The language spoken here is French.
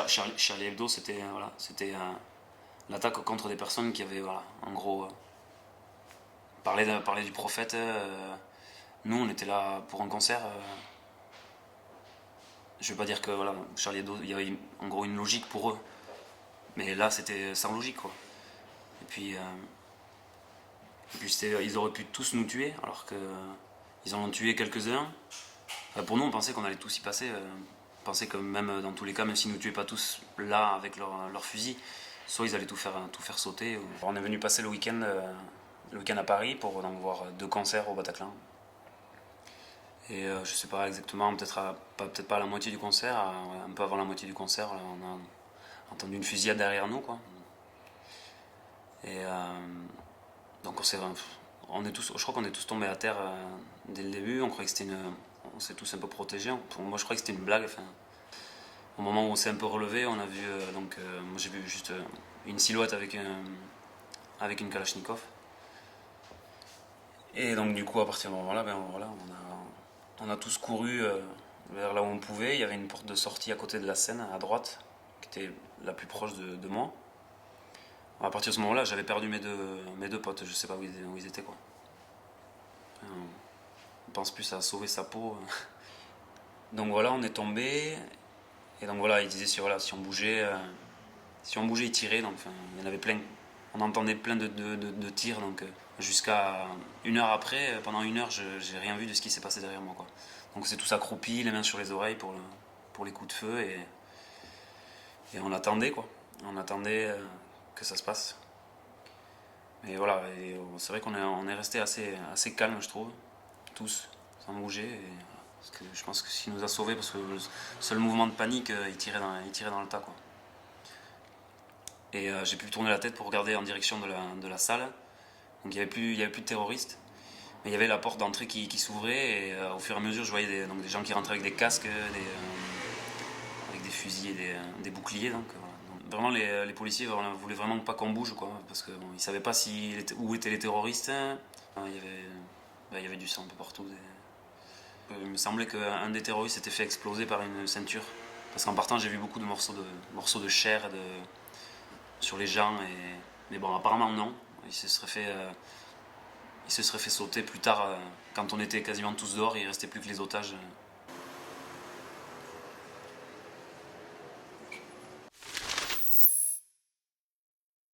Charlie Hebdo, c'était l'attaque contre des personnes qui avaient, voilà, en gros, parlé du prophète. Nous, on était là pour un concert. Je vais pas dire que voilà, Charlie Hebdo, il y avait en gros une logique pour eux. Mais là, c'était sans logique, quoi. Et puis ils auraient pu tous nous tuer, alors qu'ils en ont tué quelques-uns. Pour nous, on pensait qu'on allait tous y passer. On pensait que même dans tous les cas, même s'ils ne nous tuaient pas tous là avec leur fusil, soit ils allaient tout faire sauter. On est venu passer le week-end à Paris pour donc voir 2 concerts au Bataclan. Et je sais pas exactement, peut-être pas à la moitié du concert, un peu avant la moitié du concert, là, on a entendu une fusillade derrière nous, quoi. Et donc on est tous, je crois qu'on est tous tombés à terre dès le début. On croyait que on s'est tous un peu protégés. Moi, je croyais que c'était une blague. Enfin, au moment où on s'est un peu relevé, on a vu moi j'ai vu juste une silhouette avec une Kalachnikov. Et donc du coup, à partir de ce moment-là, voilà, on a tous couru vers là où on pouvait. Il y avait une porte de sortie à côté de la Seine, à droite, qui était la plus proche de moi. À partir de ce moment-là, j'avais perdu mes deux potes. Je sais pas où ils étaient, quoi. On pense plus à sauver sa peau. Donc voilà, on est tombé. Et donc voilà, il disait si on bougeait, ils tiraient. Donc enfin, il y en avait plein. On entendait plein de tirs. Donc jusqu'à 1 heure après, pendant 1 heure, j'ai rien vu de ce qui s'est passé derrière moi, quoi. Donc c'est tous accroupis, les mains sur les oreilles pour les coups de feu. Et on attendait, quoi. On attendait que ça se passe. Et voilà, c'est vrai qu'on est resté assez calme, je trouve, tous, sans bouger. Parce que je pense que ce qui nous a sauvés, parce que le seul mouvement de panique, il tirait dans le tas, quoi. Et j'ai pu tourner la tête pour regarder en direction de la salle. Donc il n'y avait plus de terroristes. Mais il y avait la porte d'entrée qui s'ouvrait. Et au fur et à mesure, je voyais des gens qui rentraient avec des casques, avec des fusils et des boucliers. Donc, voilà. Donc, vraiment, les policiers voulaient vraiment pas qu'on bouge, quoi. Parce qu'ils ne savaient pas où étaient les terroristes. Il y avait du sang un peu partout. Il me semblait qu'un des terroristes s'était fait exploser par une ceinture. Parce qu'en partant, j'ai vu beaucoup de morceaux de chair sur les gens. Mais bon, apparemment, non. Il se serait fait sauter plus tard, quand on était quasiment tous dehors. Il ne restait plus que les otages